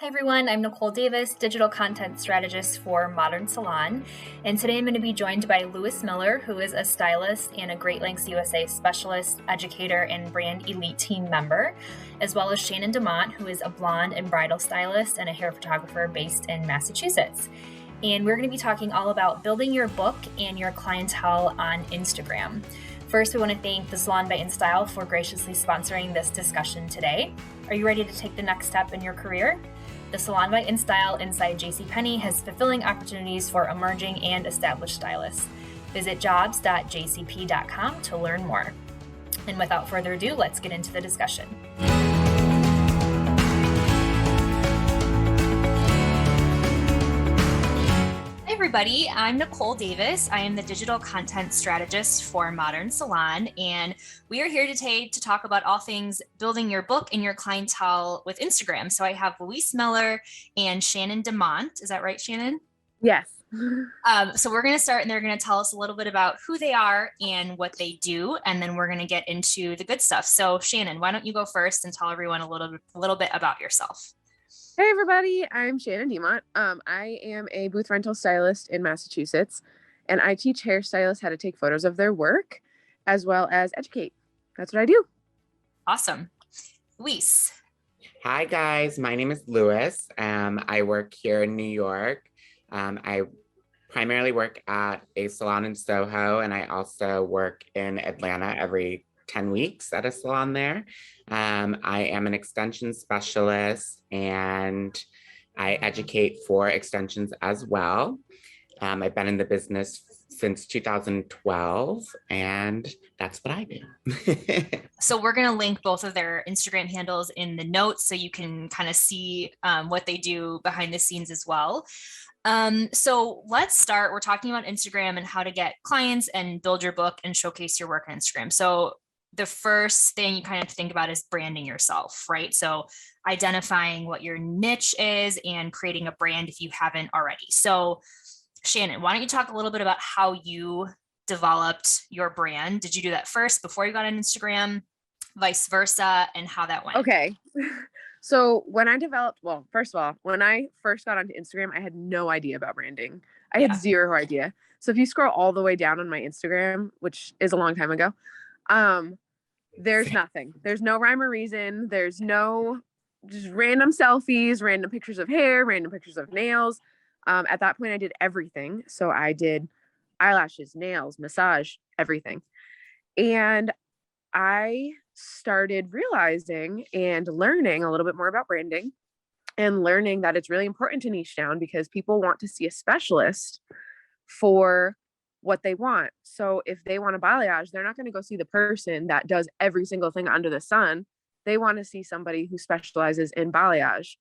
Hi everyone, I'm Nicole Davis, digital content strategist for Modern Salon, and today I'm going to be joined by Lewis Miller, who is a stylist and a Great Lakes USA specialist, educator, and brand elite team member, as well as Shannon DeMont, who is a blonde and bridal stylist and a hair photographer based in Massachusetts. And we're going to be talking all about building your book and your clientele on Instagram. First, we want to thank the Salon by InStyle for graciously sponsoring this discussion today. Are you ready to take the next step in your career? The Salon by InStyle inside JCPenney has fulfilling opportunities for emerging and established stylists. Visit jobs.jcp.com to learn more. And without further ado, let's get into the discussion. Hi everybody, I'm Nicole Davis. I am the digital content strategist for Modern Salon, and we are here today to talk about all things building your book and your clientele with Instagram. So I have Luis Miller and Shannon DeMont. Is that right, Shannon? Yes. So we're going to start and they're going to tell us a little bit about who they are and what they do, and then we're going to get into the good stuff. So Shannon, why don't you go first and tell everyone a little bit about yourself? Hey everybody, I'm Shannon DeMont. I am a booth rental stylist in Massachusetts, and I teach hairstylists how to take photos of their work as well as educate. That's what I do. Awesome. Luis. Hi guys, my name is Lewis. I work here in New York. I primarily work at a salon in Soho, and I also work in Atlanta every 10 weeks at a salon there. I am an extension specialist and I educate for extensions as well. I've been in the business since 2012, and that's what I do. So we're going to link both of their Instagram handles in the notes so you can kind of see what they do behind the scenes as well. So let's start. We're talking about Instagram and how to get clients and build your book and showcase your work on Instagram. So the first thing you kind of think about is branding yourself, right? So identifying what your niche is and creating a brand if you haven't already. So Shannon, why don't you talk a little bit about how you developed your brand? Did you do that first before you got on Instagram, vice versa, and how that went? Okay. So when I developed, well, first of all, when I first got onto Instagram, I had no idea about branding. I had zero idea. So if you scroll all the way down on my Instagram, which is a long time ago, there's nothing. There's no rhyme or reason. There's no just random selfies, random pictures of hair, random pictures of nails. At that point, I did everything. So I did eyelashes, nails, massage, everything. And I started realizing and learning a little bit more about branding and learning that it's really important to niche down because people want to see a specialist for what they want. So if they want a balayage, they're not going to go see the person that does every single thing under the sun. They want to see somebody who specializes in balayage.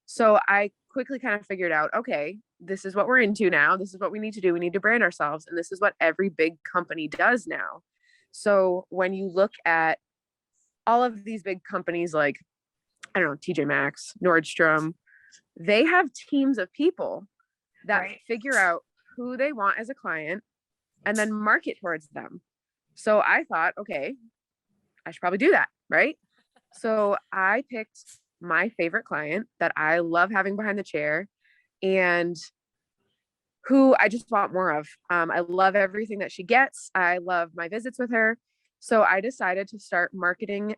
So I quickly kind of figured out, okay, this is what we're into now. This is what we need to do. We need to brand ourselves. And this is what every big company does now. So when you look at all of these big companies like, I don't know, TJ Maxx, Nordstrom, they have teams of people that figure out who they want as a client and then market towards them. So I thought, okay, I should probably do that, right? So I picked my favorite client that I love having behind the chair and who I just want more of. I love everything that she gets. I love my visits with her. So I decided to start marketing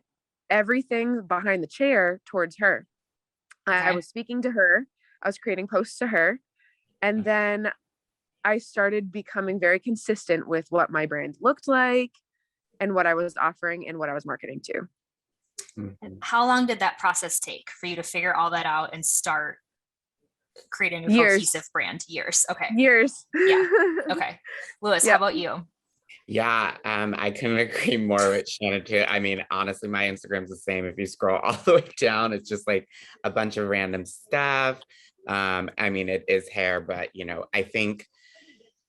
everything behind the chair towards her. I was speaking to her. I was creating posts to her. And then I started becoming very consistent with what my brand looked like and what I was offering and what I was marketing to. And how long did that process take for you to figure all that out and start creating a cohesive brand? Years. Okay. Years. Yeah. Okay. Lewis, how about you? Yeah, I couldn't agree more with Shannon too. I mean, honestly, my Instagram's the same. If you scroll all the way down, it's just like a bunch of random stuff. I mean, it is hair, but I think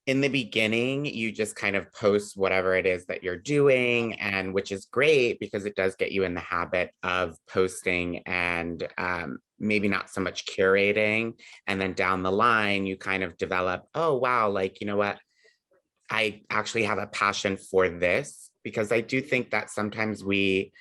in the beginning, you just kind of post whatever it is that you're doing, and which is great because it does get you in the habit of posting and maybe not so much curating. And then down the line, you kind of develop, oh, wow, like, you know what? I actually have a passion for this, because I do think that sometimes we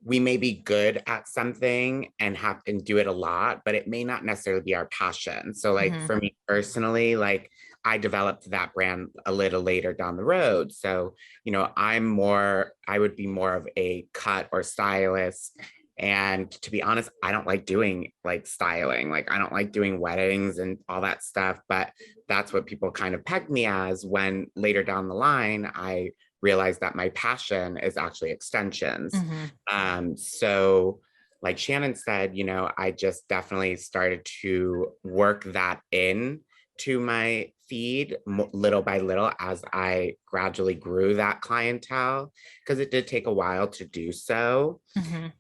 we may be good at something and have and do it a lot, but it may not necessarily be our passion. So like for me personally, like I developed that brand a little later down the road. So, you know, I would be more of a cut or stylist. And to be honest, I don't like doing like styling. Like I don't like doing weddings and all that stuff, but that's what people kind of pegged me as when later down the line, I realized that my passion is actually extensions. So like Shannon said, you know, I just definitely started to work that in to my feed little by little as I gradually grew that clientele, because it did take a while to do so.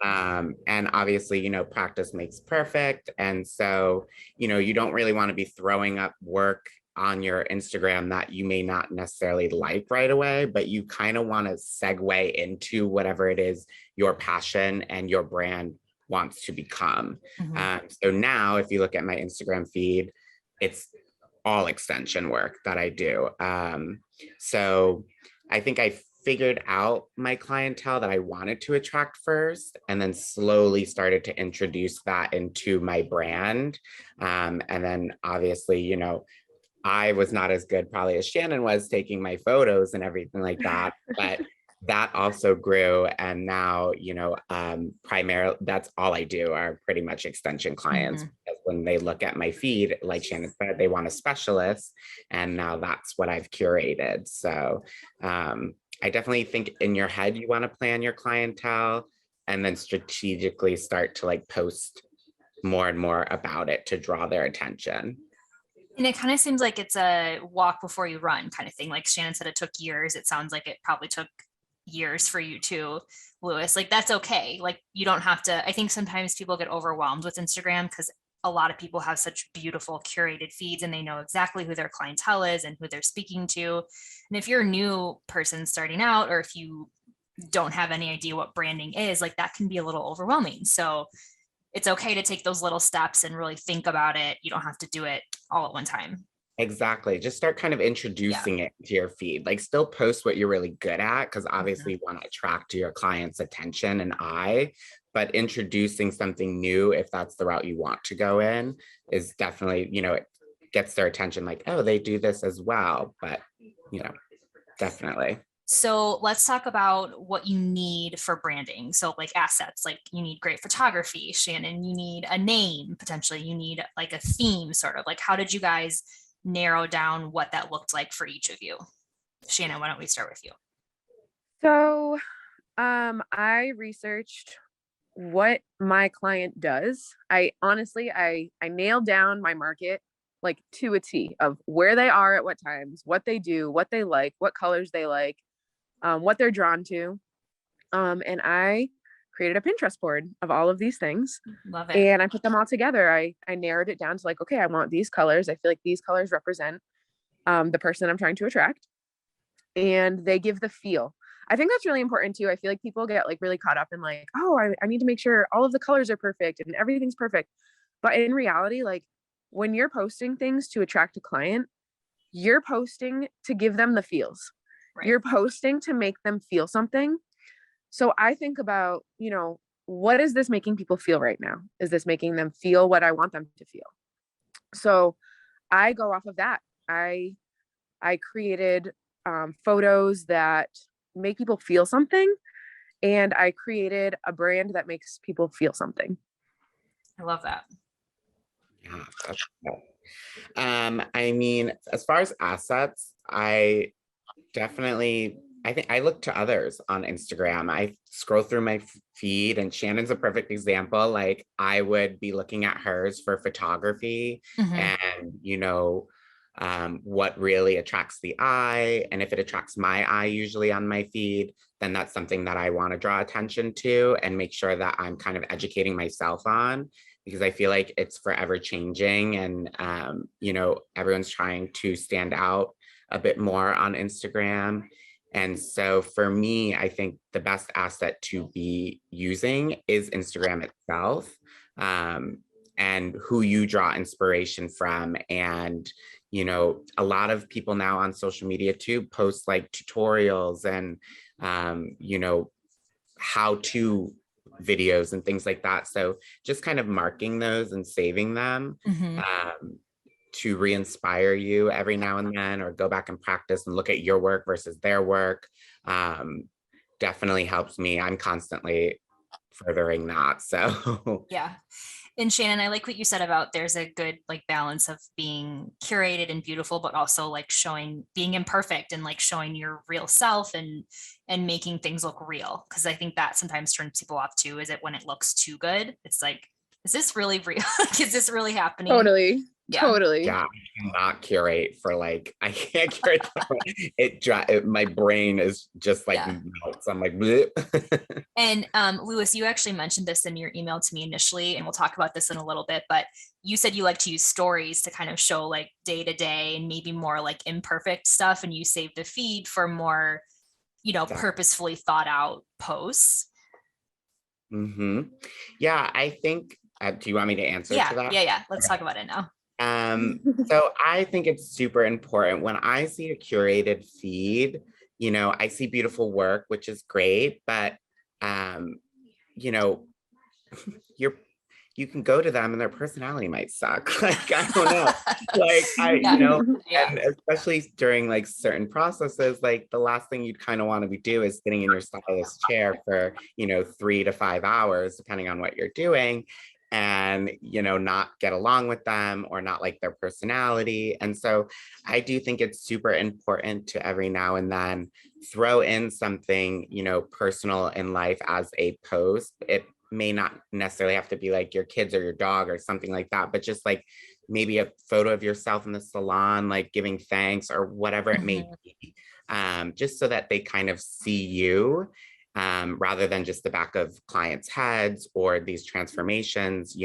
And obviously, you know, practice makes perfect. And so, you know, you don't really want to be throwing up work on your Instagram that you may not necessarily like right away, but you kind of want to segue into whatever it is your passion and your brand wants to become. So now, if you look at my Instagram feed, it's all extension work that I do. So I think I figured out my clientele that I wanted to attract first, and then slowly started to introduce that into my brand. And then obviously, you know, I was not as good probably as Shannon was taking my photos and everything like that, but that also grew. And now, you know, primarily that's all I do are pretty much extension clients. Because when they look at my feed, like Shannon said, they want a specialist. And now that's what I've curated. So I definitely think in your head, you want to plan your clientele and then strategically start to like post more and more about it to draw their attention. And it kind of seems like it's a walk before you run kind of thing. Like Shannon said, it took years. It sounds like it probably took years for you too, Lewis. Like that's okay. Like you don't have to. I think sometimes people get overwhelmed with Instagram because a lot of people have such beautiful curated feeds and they know exactly who their clientele is and who they're speaking to. And if you're a new person starting out, or if you don't have any idea what branding is, like that can be a little overwhelming. So it's okay to take those little steps and really think about it. You don't have to do it all at one time. Exactly. Just start kind of introducing it to your feed. Like still post what you're really good at, because obviously you want to attract your client's attention and eye, but introducing something new, if that's the route you want to go in, is definitely, you know, it gets their attention like, oh, they do this as well. But, you know, definitely. So let's talk about what you need for branding. So like assets, like you need great photography, Shannon, you need a name, potentially you need like a theme sort of. Like how did you guys narrow down what that looked like for each of you? Shannon, why don't we start with you? So I researched what my client does. I honestly I nailed down my market like to a T of where they are at what times, what they do, what they like, what colors they like, what they're drawn to. And I created a Pinterest board of all of these things. Love it. And I put them all together. I narrowed it down to like, okay, I want these colors. I feel like these colors represent the person I'm trying to attract. And they give the feel. I think that's really important too. I feel like people get like really caught up in like, oh, I need to make sure all of the colors are perfect and everything's perfect. But in reality, like when you're posting things to attract a client, you're posting to give them the feels. Right. You're posting to make them feel something. So I think about, you know, what is this making people feel right now? Is this making them feel what I want them to feel? So I go off of that. I created photos that make people feel something, and I created a brand that makes people feel something. I love that. Yeah, that's cool. I mean, as far as assets, I think I look to others on Instagram. I scroll through my feed, and Shannon's a perfect example. Like I would be looking at hers for photography and, you know, what really attracts the eye. And if it attracts my eye, usually on my feed, then that's something that I want to draw attention to and make sure that I'm kind of educating myself on, because I feel like it's forever changing. And, you know, everyone's trying to stand out a bit more on Instagram. And so for me, I think the best asset to be using is Instagram itself, and who you draw inspiration from. And, you know, a lot of people now on social media too post like tutorials and, you know, how to videos and things like that. So just kind of marking those and saving them to re-inspire you every now and then, or go back and practice and look at your work versus their work, definitely helps me. I'm constantly furthering that. So Yeah. And Shannon, I like what you said about there's a good like balance of being curated and beautiful, but also like showing being imperfect and like showing your real self and making things look real. Cause I think that sometimes turns people off too, is it when it looks too good? It's like, is this really real? Is this really happening? Totally. Yeah. Totally. yeah, I cannot curate for like, I can't curate. My brain is just like melts. I'm like, bleh. And Louis, you actually mentioned this in your email to me initially, and we'll talk about this in a little bit, but you said you like to use stories to kind of show like day to day and maybe more like imperfect stuff, and you save the feed for more, purposefully thought out posts. Yeah, I think, do you want me to answer to that? Yeah. Let's talk about it now. So I think it's super important when I see a curated feed, I see beautiful work, which is great, but you can go to them and their personality might suck. Like, I don't know. And especially during like certain processes, like the last thing you'd kind of want to be do is sitting in your stylist chair for, 3 to 5 hours, depending on what you're doing, and not get along with them or not like their personality. And so I do think it's super important to every now and then throw in something personal in life as a post. It may not necessarily have to be like your kids or your dog or something like that, but just like maybe a photo of yourself in the salon, like giving thanks or whatever it may be, just so that they kind of see you, rather than just the back of clients' heads or these transformations,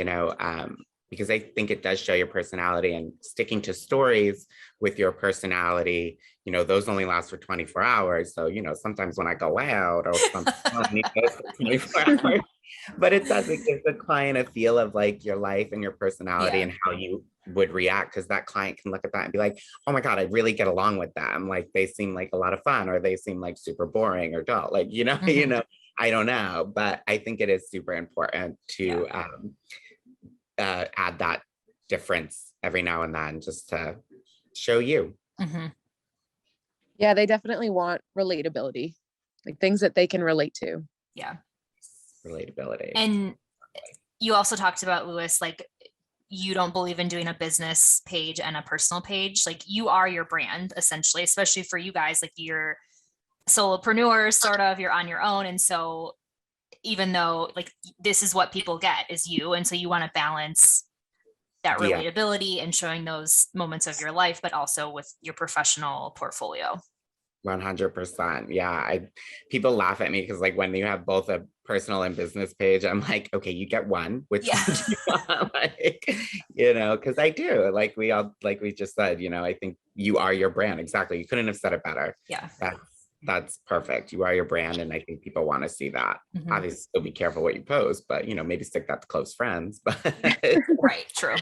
because I think it does show your personality, and sticking to stories with your personality, those only last for 24 hours. So, sometimes when I go out or something, it goes for 24 hours, but it does, it gives the client a feel of like your life and your personality and how you would react, because that client can look at that and be like, oh my God, I really get along with them. Like they seem like a lot of fun, or they seem like super boring or dull. Like, I don't know, but I think it is super important to add that difference every now and then, just to show you. Yeah, they definitely want relatability, like things that they can relate to. Yeah. Relatability. And you also talked about, Louis, like you don't believe in doing a business page and a personal page. Like you are your brand essentially, especially for you guys, like you're solopreneurs, sort of, you're on your own. And so even though like this is what people get is you, and so you want to balance that relatability and showing those moments of your life, but also with your professional portfolio. 100%. Yeah. People laugh at me because like when you have both a personal and business page, I'm like, okay, you get one, which one do you want? Like, because I do, like we just said, I think you are your brand. Exactly. You couldn't have said it better. Yeah. That's perfect. You are your brand. And I think people want to see that. Obviously, still be careful what you post, but maybe stick that to close friends. But right. True.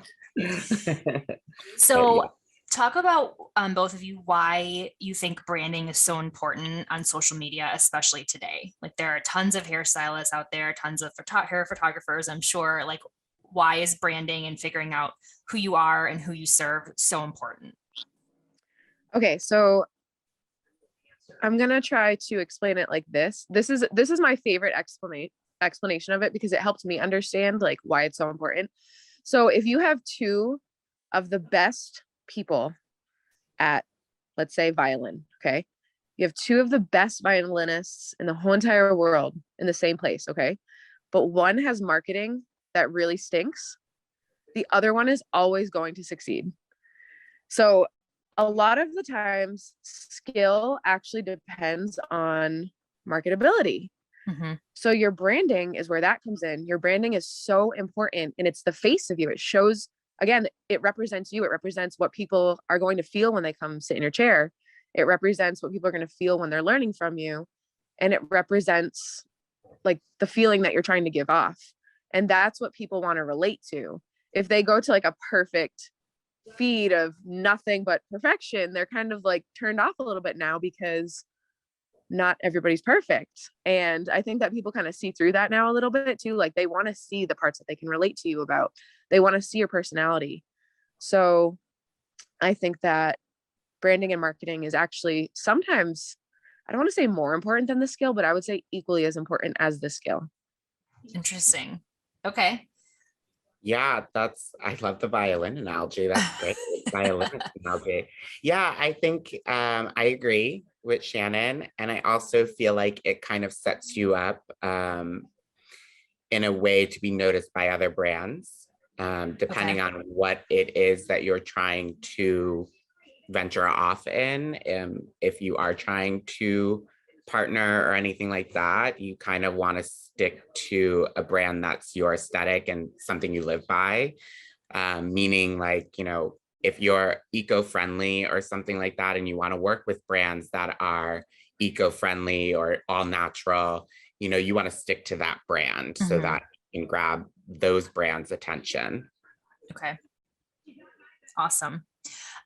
So talk about both of you why you think branding is so important on social media, especially today. Like there are tons of hairstylists out there, tons of hair photographers, I'm sure. Like why is branding and figuring out who you are and who you serve so important? Okay, so I'm gonna try to explain it like this. This is my favorite explanation of it, because it helps me understand like why it's so important. So if you have two of the best people at, let's say, violin, okay? You have two of the best violinists in the whole entire world in the same place, okay? But one has marketing that really stinks. The other one is always going to succeed. So a lot of the times skill actually depends on marketability. So your branding is where that comes in. Your branding is so important, and it's the face of you. It shows, again, it represents you. It represents what people are going to feel when they come sit in your chair. It represents what people are going to feel when they're learning from you. And it represents like the feeling that you're trying to give off. And that's what people want to relate to. If they go to like a perfect feed of nothing but perfection, they're kind of like turned off a little bit now, because not everybody's perfect. And I think that people kind of see through that now a little bit too. Like they want to see the parts that they can relate to you about. They want to see your personality. So I think that branding and marketing is actually sometimes, I don't want to say more important than the skill, but I would say equally as important as the skill. Interesting. Okay. Yeah, I love the violin analogy. That's great. Violin analogy. Yeah, I think I agree with Shannon. And I also feel like it kind of sets you up in a way to be noticed by other brands, depending on what it is that you're trying to venture off in. If you are trying to partner or anything like that, you kind of want to stick to a brand that's your aesthetic and something you live by. Meaning like, if you're eco-friendly or something like that, and you want to work with brands that are eco-friendly or all natural, you want to stick to that brand so that you can grab those brands' attention. Okay. Awesome.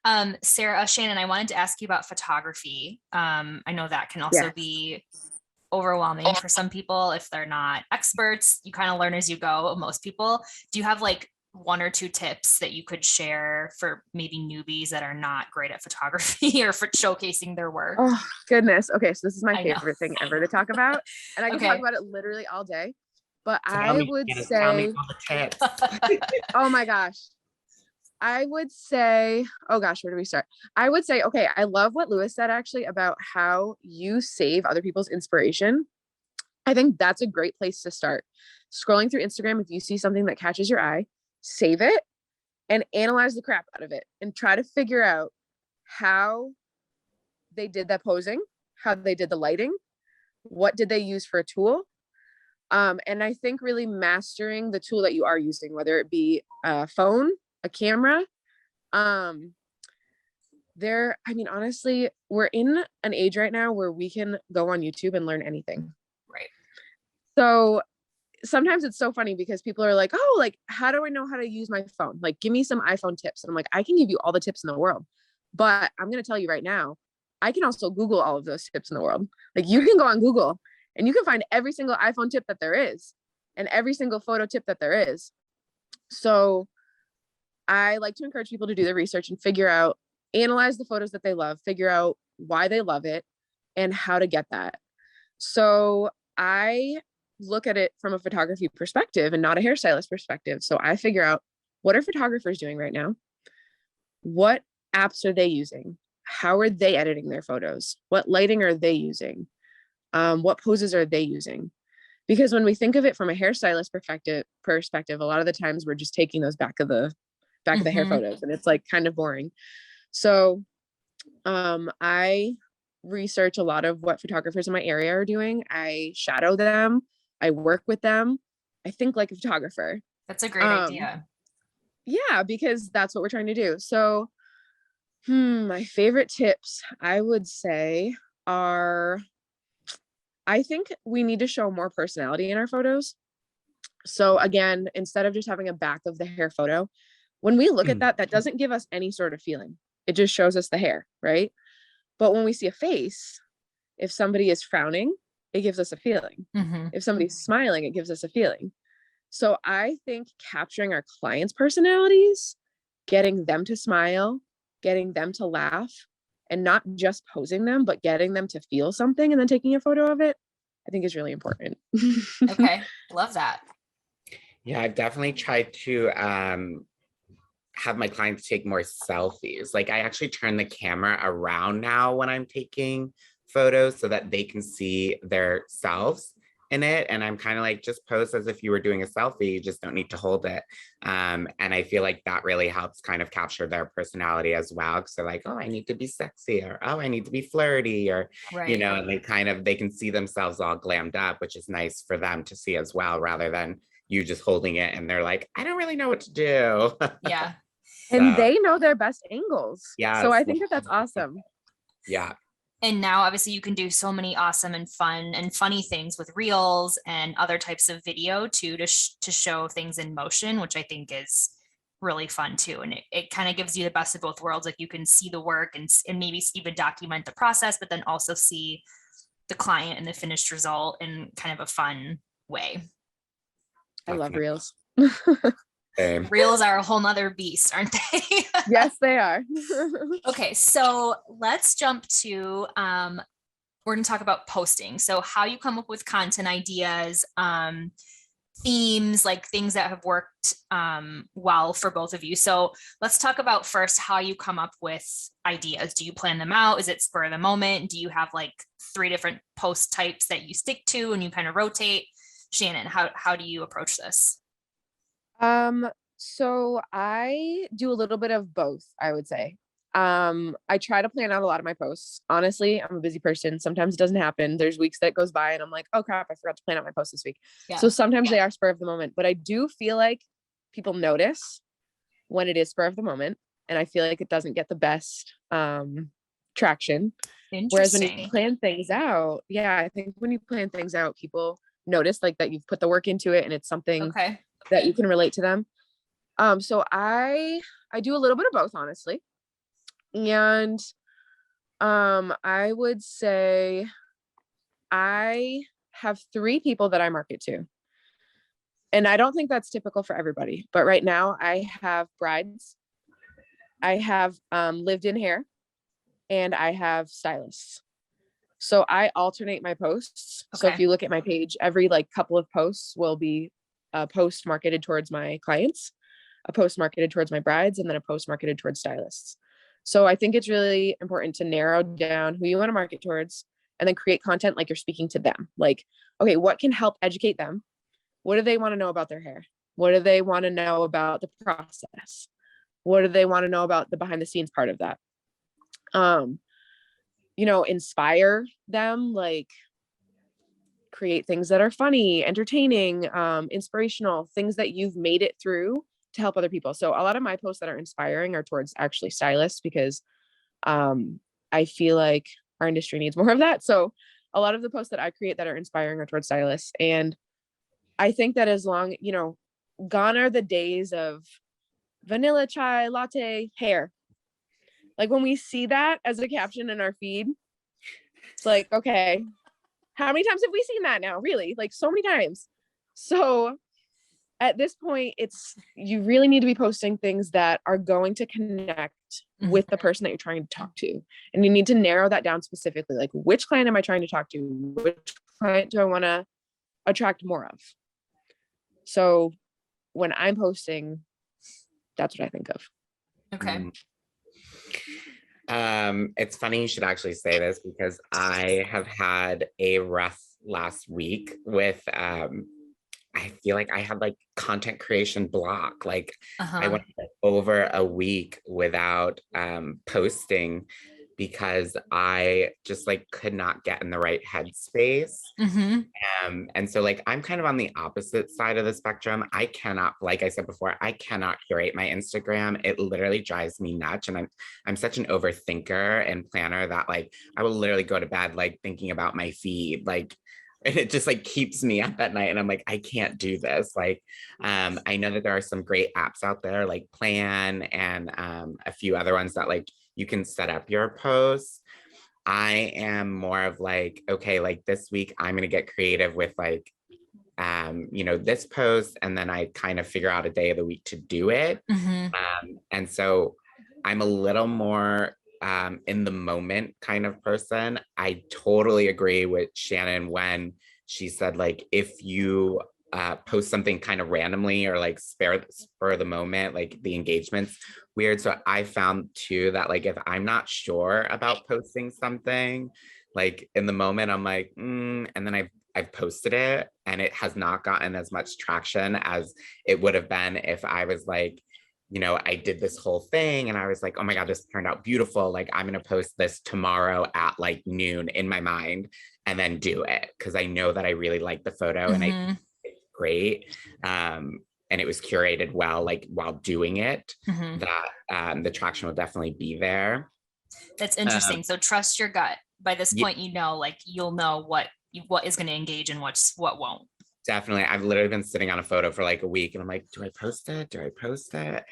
Shannon, I wanted to ask you about photography. I know that can also be overwhelming for some people if they're not experts. You kind of learn as you go, most people. Do you have like 1 or 2 tips that you could share for maybe newbies that are not great at photography or for showcasing their work? Oh, goodness. Okay, so this is my favorite thing ever to talk about. And I can talk about it literally all day. But I would say, oh my gosh. I would say, oh gosh, where do we start? I would say, okay, I love what Lewis said actually about how you save other people's inspiration. I think that's a great place to start. Scrolling through Instagram, if you see something that catches your eye, save it and analyze the crap out of it and try to figure out how they did that posing, how they did the lighting, what did they use for a tool. And I think really mastering the tool that you are using, whether it be a phone, a camera, honestly, we're in an age right now where we can go on YouTube and learn anything. Right. So sometimes it's so funny because people are like, oh, like, how do I know how to use my phone? Like, give me some iPhone tips. And I'm like, I can give you all the tips in the world, but I'm going to tell you right now, I can also Google all of those tips in the world. Like you can go on Google and you can find every single iPhone tip that there is and every single photo tip that there is. So I like to encourage people to do the research and analyze the photos that they love, figure out why they love it and how to get that. So I look at it from a photography perspective and not a hairstylist perspective. So I figure out, what are photographers doing right now? What apps are they using? How are they editing their photos? What lighting are they using? What poses are they using? Because when we think of it from a hairstylist perspective, a lot of the times we're just taking those back of the hair photos and it's like kind of boring. So I research a lot of what photographers in my area are doing. I shadow them. I work with them. I think like a photographer. That's a great idea. Yeah, because that's what we're trying to do. So my favorite tips I would say are, I think we need to show more personality in our photos. So again, instead of just having a back of the hair photo, when we look at that, that doesn't give us any sort of feeling. It just shows us the hair, right? But when we see a face, if somebody is frowning, it gives us a feeling. If somebody's smiling, it gives us a feeling. So I think capturing our clients' personalities, getting them to smile, getting them to laugh, and not just posing them, but getting them to feel something and then taking a photo of it, I think is really important. Okay. Love that. Yeah, I've definitely tried to have my clients take more selfies. Like I actually turn the camera around now when I'm taking photos so that they can see their selves in it. And I'm kind of like, just pose as if you were doing a selfie. You just don't need to hold it. And I feel like that really helps kind of capture their personality as well. So like, oh, I need to be sexy, or oh, I need to be flirty, or, and they can see themselves all glammed up, which is nice for them to see as well, rather than you just holding it and they're like, I don't really know what to do. Yeah. And they know their best angles. Yeah. So I think that's awesome. Yeah. And now obviously you can do so many awesome and fun and funny things with reels and other types of video too, to show things in motion, which I think is really fun too. And it kind of gives you the best of both worlds. Like you can see the work and maybe even document the process, but then also see the client and the finished result in kind of a fun way. I love reels. Same. Reels are a whole nother beast, aren't they? Yes, they are. Okay, so let's jump to we're going to talk about posting. So how you come up with content ideas, themes, like things that have worked well for both of you. So let's talk about first how you come up with ideas. Do you plan them out? Is it spur of the moment? Do you have like 3 different post types that you stick to and you kind of rotate? Shannon, how do you approach this? So I do a little bit of both, I would say. I try to plan out a lot of my posts. Honestly, I'm a busy person. Sometimes it doesn't happen. There's weeks that goes by and I'm like, oh crap, I forgot to plan out my post this week. Yeah. So sometimes they are spur of the moment, but I do feel like people notice when it is spur of the moment. And I feel like it doesn't get the best, traction. Whereas when you plan things out, yeah, I think when you plan things out, people notice like that you've put the work into it and it's something that you can relate to them. So I do a little bit of both, honestly. And I would say I have 3 people that I market to. And I don't think that's typical for everybody, but right now I have brides, I have lived-in hair, and I have stylists. So I alternate my posts. So if you look at my page, every like couple of posts will be a post marketed towards my clients, a post marketed towards my brides, and then a post marketed towards stylists. So I think it's really important to narrow down who you want to market towards and then create content like you're speaking to them. Like, okay, what can help educate them? What do they want to know about their hair? What do they want to know about the process? What do they want to know about the behind the scenes part of that? Inspire them, like create things that are funny, entertaining, inspirational, things that you've made it through to help other people. So a lot of my posts that are inspiring are towards actually stylists because I feel like our industry needs more of that. So a lot of the posts that I create that are inspiring are towards stylists. And I think that as long, gone are the days of vanilla chai latte hair. Like when we see that as a caption in our feed, it's like, okay, how many times have we seen that now? Really? Like so many times. So at this point, you really need to be posting things that are going to connect with the person that you're trying to talk to. And you need to narrow that down specifically. Like, which client am I trying to talk to? Which client do I want to attract more of? So when I'm posting, that's what I think of. Okay. It's funny you should actually say this because I have had a rough last week with I feel like I had like content creation block. Like I went over a week without posting because I just like could not get in the right headspace. And so like I'm kind of on the opposite side of the spectrum. I cannot, like I said before, I cannot curate my Instagram. It literally drives me nuts. And I'm such an overthinker and planner that like I will literally go to bed like thinking about my feed, like, and it just like keeps me up at night. And I'm like, I can't do this. Like, I know that there are some great apps out there like Plan and a few other ones that like you can set up your posts. I am more of like, okay, like this week I'm going to get creative with like, this post. And then I kind of figure out a day of the week to do it. And so I'm a little more in the moment kind of person. I totally agree with Shannon when she said, like, if you post something kind of randomly or like spur of the moment, like the engagement's weird. So I found too that like if I'm not sure about posting something, like in the moment, I'm like, and then I've posted it and it has not gotten as much traction as it would have been if I was like, I did this whole thing and I was like, oh my God, this turned out beautiful. Like I'm going to post this tomorrow at like noon in my mind and then do it. Cause I know that I really like the photo and I think it's great. And it was curated well, like while doing it, that the traction will definitely be there. That's interesting. So trust your gut. By this point, like you'll know what is going to engage and what won't. Definitely. I've literally been sitting on a photo for like a week and I'm like, do I post it? Do I post it?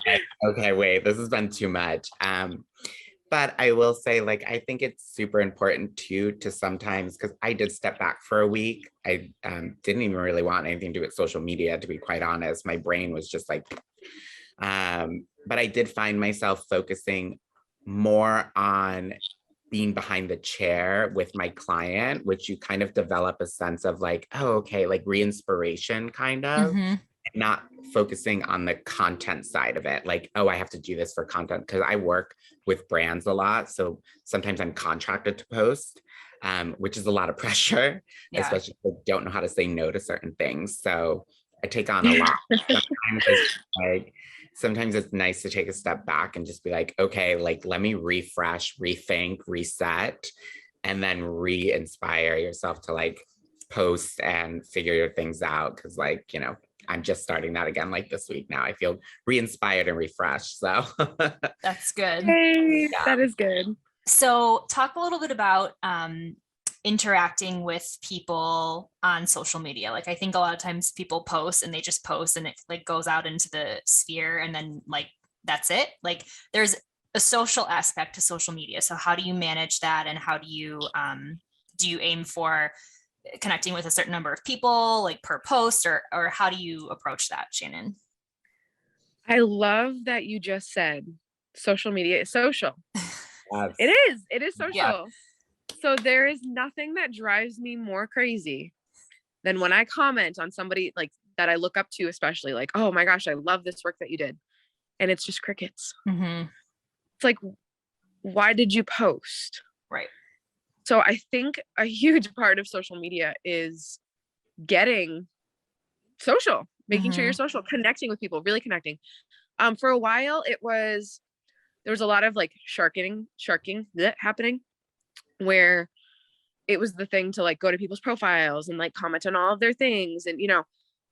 Like, okay, wait, this has been too much. But I will say, like, I think it's super important too to sometimes, because I did step back for a week. I didn't even really want anything to do with social media, to be quite honest. My brain was just like, but I did find myself focusing more on being behind the chair with my client, which you kind of develop a sense of like, oh, okay, like re-inspiration kind of, not focusing on the content side of it. Like, oh, I have to do this for content because I work with brands a lot. So sometimes I'm contracted to post, which is a lot of pressure, especially if I don't know how to say no to certain things. So I take on a lot. Sometimes it's nice to take a step back and just be like, okay, like let me refresh, rethink, reset, and then re-inspire yourself to like post and figure your things out. Cause like, you know, I'm just starting that again like this week now. I feel re-inspired and refreshed. So That's good. Hey, that is good. So talk a little bit about interacting with people on social media. Like I think a lot of times people post and they just post and it like goes out into the sphere and then like that's it. Like there's a social aspect to social media. So how do you manage that, and how do you aim for connecting with a certain number of people like per post, or how do you approach that, Shannon? I love that you just said social media is social. It is social. Yeah. So there is nothing that drives me more crazy than when I comment on somebody like that I look up to, especially like, oh my gosh, I love this work that you did. And it's just crickets. It's like, why did you post? Right. So I think a huge part of social media is getting social, making sure you're social, connecting with people, really connecting. For a while, there was a lot of like sharking happening, where it was the thing to like go to people's profiles and like comment on all of their things. And, you know,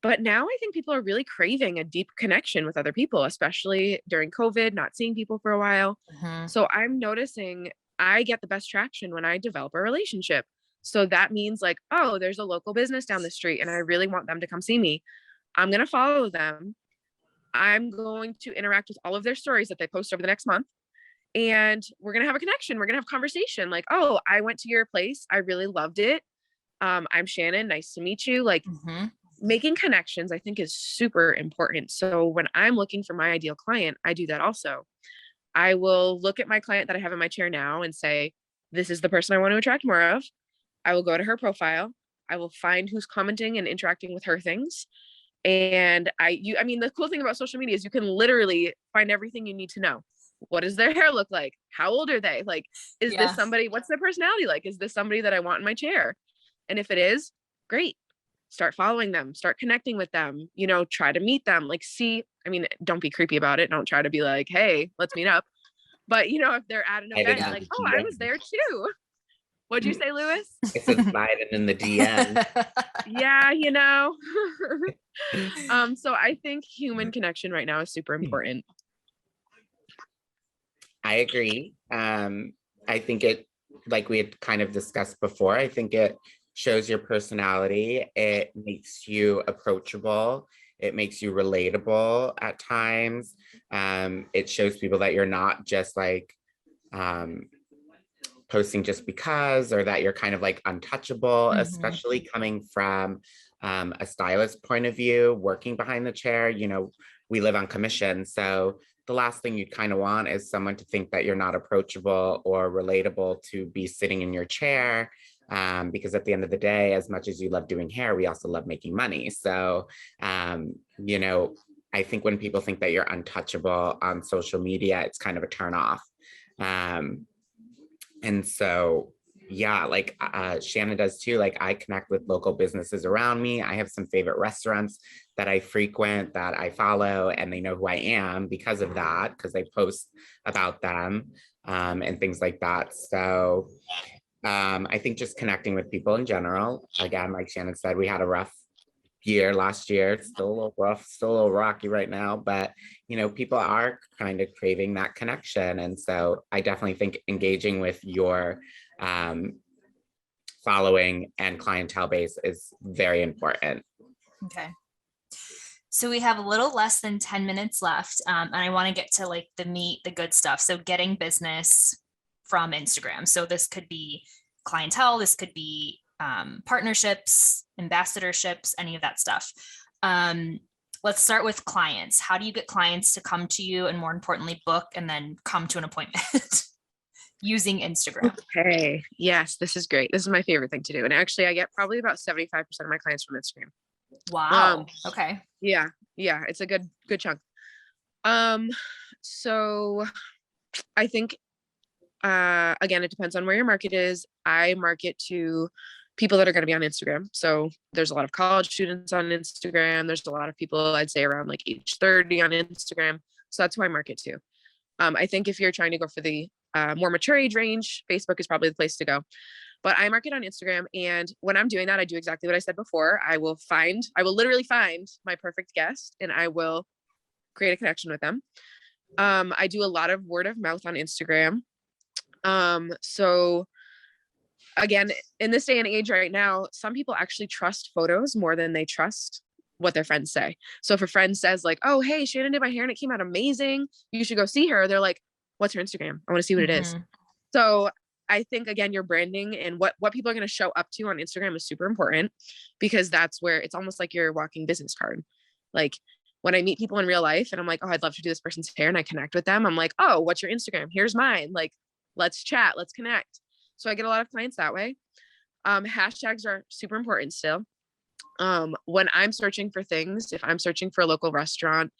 but now I think people are really craving a deep connection with other people, especially during COVID, not seeing people for a while. So I'm noticing I get the best traction when I develop a relationship. So that means like, oh, there's a local business down the street and I really want them to come see me. I'm going to follow them. I'm going to interact with all of their stories that they post over the next month. And we're going to have a connection. We're going to have a conversation like, oh, I went to your place. I really loved it. I'm Shannon. Nice to meet you. Like making connections, I think is super important. So when I'm looking for my ideal client, I do that also. I will look at my client that I have in my chair now and say, this is the person I want to attract more of. I will go to her profile. I will find who's commenting and interacting with her things. And I mean, the cool thing about social media is you can literally find everything you need to know. What does their hair look like? How old are they? Like, is this somebody, what's their personality like? Is this somebody that I want in my chair? And if it is, great. Start following them, start connecting with them, you know, try to meet them, like see, I mean, don't be creepy about it. Don't try to be like, hey, let's meet up. But you know, if they're at an event, like, oh, I was there too. What'd you say, Lewis? It's a sliding in the DM. Yeah, you know. So I think human connection right now is super important. I agree. I think it, like we had kind of discussed before, I think it shows your personality. It makes you approachable. It makes you relatable at times. It shows people that you're not just like posting just because, or that you're kind of like untouchable, especially coming from a stylist point of view, working behind the chair. You know, we live on commission. So the last thing you'd kind of want is someone to think that you're not approachable or relatable to be sitting in your chair. Because at the end of the day, as much as you love doing hair, we also love making money. So, you know, I think when people think that you're untouchable on social media, it's kind of a turn off. And so, yeah, like Shannon does too. Like I connect with local businesses around me. I have some favorite restaurants that I frequent, that I follow, and they know who I am because of that, because I post about them and things like that. So I think just connecting with people in general. Again, like Shannon said, we had a rough year last year. It's still a little rough, still a little rocky right now, but you know, people are kind of craving that connection. And so I definitely think engaging with your following and clientele base is very important. Okay. So we have a little less than 10 minutes left, and I want to get to like the meat, the good stuff. So getting business, from Instagram. So this could be clientele, this could be partnerships, ambassadorships, any of that stuff. Let's start with clients. How do you get clients to come to you and, more importantly, book and then come to an appointment using Instagram? Okay. Yes, this is great. This is my favorite thing to do. And actually, I get probably about 75% of my clients from Instagram. Wow. Okay. Yeah. It's a good chunk. So I think, again, it depends on where your market is. I market to people that are going to be on Instagram. So there's a lot of college students on Instagram. There's a lot of people, I'd say around like age 30 on Instagram. So that's who I market to. I think if you're trying to go for the more mature age range, Facebook is probably the place to go. But I market on Instagram. And when I'm doing that, I do exactly what I said before. I will literally find my perfect guest and I will create a connection with them. I do a lot of word of mouth on Instagram. So again, in this day and age right now, some people actually trust photos more than they trust what their friends say. So if a friend says like, oh, hey, Shannon did my hair and it came out amazing, you should go see her. They're like, what's her Instagram? I want to see what it is. So I think, again, your branding and what people are going to show up to on Instagram is super important, because that's where it's almost like your walking business card. Like when I meet people in real life and I'm like, oh, I'd love to do this person's hair, and I connect with them, I'm like, oh, what's your Instagram? Here's mine. Like, let's chat, let's connect. So I get a lot of clients that way. Hashtags are super important still. When I'm searching for things, if I'm searching for a local restaurant,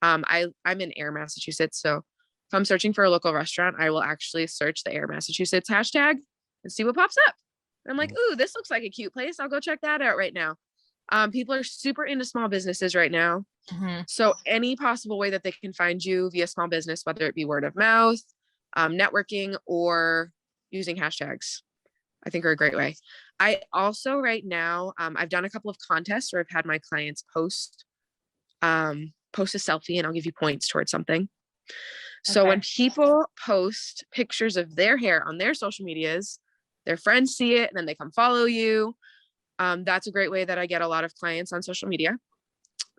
I'm in Air, Massachusetts. So if I'm searching for a local restaurant, I will actually search the Air, Massachusetts hashtag and see what pops up. And I'm like, ooh, this looks like a cute place. I'll go check that out right now. People are super into small businesses right now. So any possible way that they can find you via small business, whether it be word of mouth, networking, or using hashtags, I think are a great way. I also right now, I've done a couple of contests where I've had my clients post a selfie and I'll give you points towards something. So when people post pictures of their hair on their social medias, their friends see it and then they come follow you. That's a great way that I get a lot of clients on social media,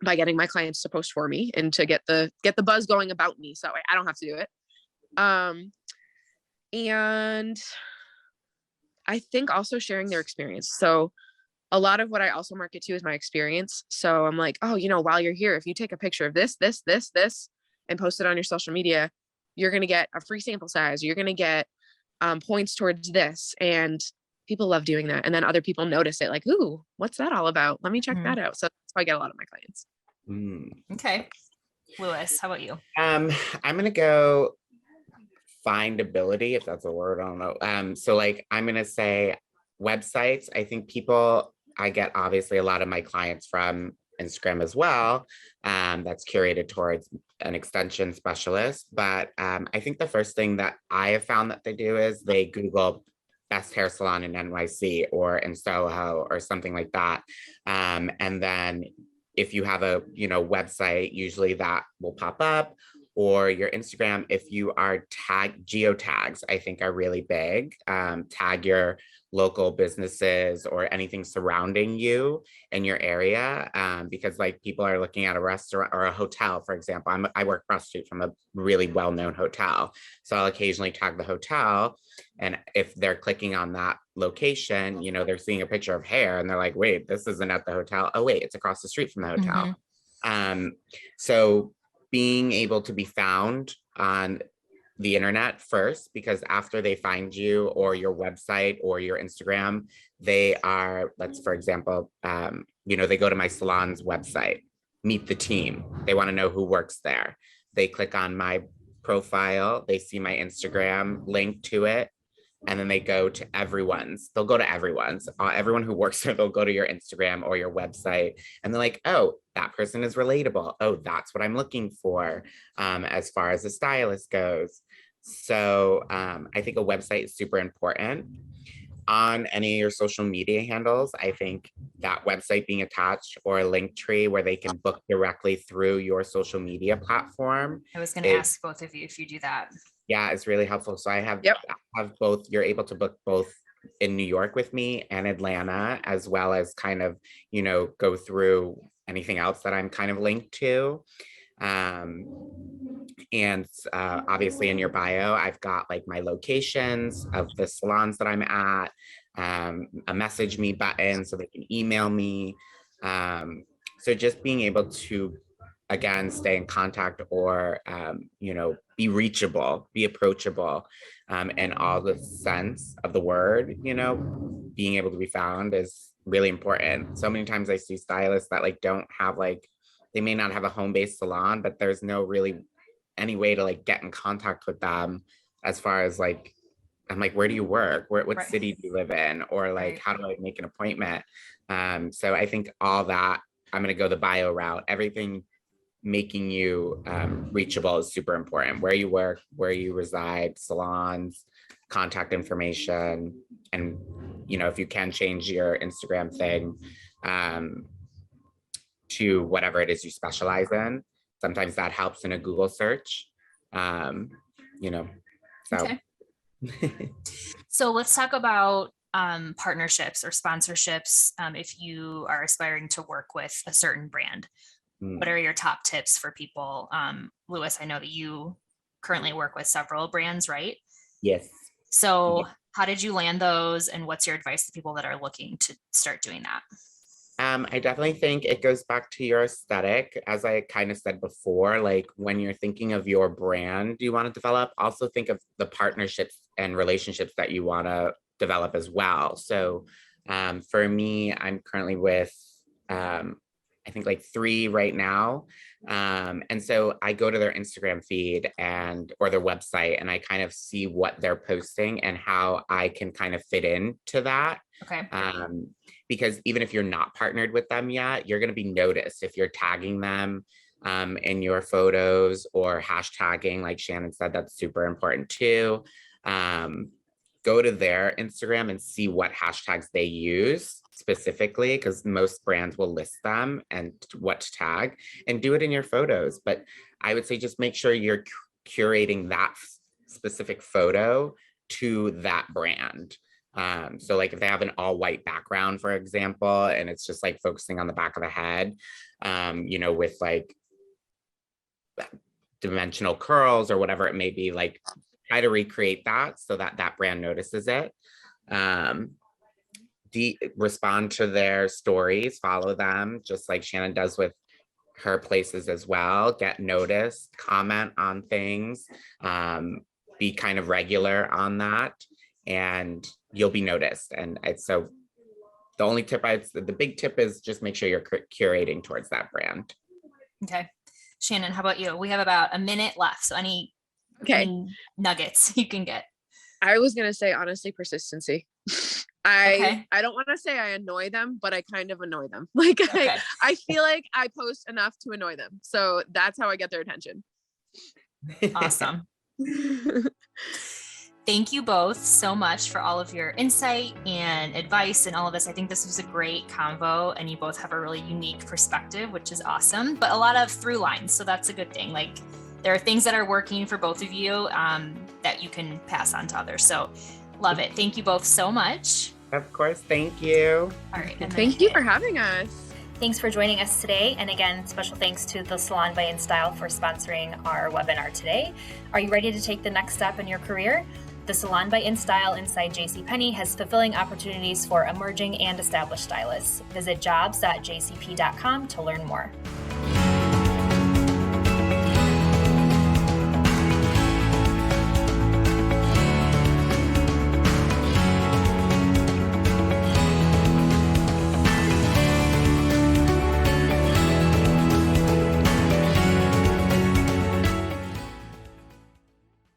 by getting my clients to post for me and to get the buzz going about me. So I don't have to do it. And I think also sharing their experience. So a lot of what I also market to is my experience. So I'm like, oh, while you're here, if you take a picture of this, and post it on your social media, you're going to get a free sample size. You're going to get points towards this. And people love doing that. And then other people notice it, like, ooh, what's that all about? Let me check that out. So that's how I get a lot of my clients. Okay. Lewis, how about you? I'm going to go findability, if that's a word. I don't know. So like, I'm going to say websites. I think I get obviously a lot of my clients from Instagram as well. That's curated towards an extension specialist. But I think the first thing that I have found that they do is they Google best hair salon in NYC or in Soho or something like that. And then if you have a website, usually that will pop up, or your Instagram. If you are geotags, I think are really big. Tag your local businesses or anything surrounding you in your area, because like people are looking at a restaurant or a hotel, for example. I work across the street from a really well-known hotel, so I'll occasionally tag the hotel, and if they're clicking on that location, they're seeing a picture of hair and they're like, wait, this isn't at the hotel. Oh wait, it's across the street from the hotel. So being able to be found on the internet first, because after they find you or your website or your Instagram, for example, they go to my salon's website, meet the team. They want to know who works there. They click on my profile, they see my Instagram link to it, and then they go to everyone's. They'll go to everyone's. Everyone who works there, they'll go to your Instagram or your website, and they're like, oh, that person is relatable. Oh, that's what I'm looking for as far as a stylist goes. So I think a website is super important. On any of your social media handles, I think that website being attached, or a link tree where they can book directly through your social media platform. I was going to ask both of you if you do that. Yeah, it's really helpful. So I have both. You're able to book both in New York with me and Atlanta, as well as kind of, go through anything else that I'm kind of linked to. And obviously in your bio, I've got like my locations of the salons that I'm at, a message me button so they can email me. So just being able to, again, stay in contact or, be reachable, be approachable, in all the sense of the word, being able to be found is really important. So many times I see stylists that like don't have like, they may not have a home-based salon, but there's no really any way to like get in contact with them as far as like, I'm like, where do you work? What Right. city do you live in? Or like, Right. how do I make an appointment? So I think all that, I'm going to go the bio route. Everything making you reachable is super important. Where you work, where you reside, salons, contact information, and if you can change your Instagram thing to whatever it is you specialize in. Sometimes that helps in a Google search. So. Okay. So let's talk about partnerships or sponsorships if you are aspiring to work with a certain brand. What are your top tips for people? Louis, I know that you currently work with several brands, right? Yes. So how did you land those, and what's your advice to people that are looking to start doing that? I definitely think it goes back to your aesthetic. As I kind of said before, like when you're thinking of your brand you want to develop, also think of the partnerships and relationships that you want to develop as well. So for me, I'm currently with, I think like 3 right now. And so I go to their Instagram feed or their website, and I kind of see what they're posting and how I can kind of fit into that. Okay. Because even if you're not partnered with them yet, you're going to be noticed if you're tagging them in your photos or hashtagging, like Shannon said, that's super important too. Go to their Instagram and see what hashtags they use specifically, because most brands will list them and what to tag, and do it in your photos. But I would say just make sure you're curating that specific photo to that brand. So like if they have an all white background, for example, and it's just like focusing on the back of the head, with like dimensional curls or whatever it may be, like try to recreate that so that that brand notices it. Respond to their stories, follow them, just like Shannon does with her places as well. Get noticed, comment on things, be kind of regular on that, and you'll be noticed. And so the only tip the big tip is just make sure you're curating towards that brand. Okay. Shannon, how about you? We have about a minute left. So any nuggets you can get? I was going to say, honestly, persistency. I don't want to say I annoy them, but I kind of annoy them. Like I feel like I post enough to annoy them. So that's how I get their attention. Awesome. Thank you both so much for all of your insight and advice and all of this. I think this was a great convo, and you both have a really unique perspective, which is awesome, but a lot of through lines. So that's a good thing. Like there are things that are working for both of you that you can pass on to others. So love it. Thank you both so much. Of course. Thank you. All right. Thank you for having us. Thanks for joining us today. And again, special thanks to the Salon by InStyle for sponsoring our webinar today. Are you ready to take the next step in your career? The Salon by InStyle inside JCPenney has fulfilling opportunities for emerging and established stylists. Visit jobs.jcp.com to learn more.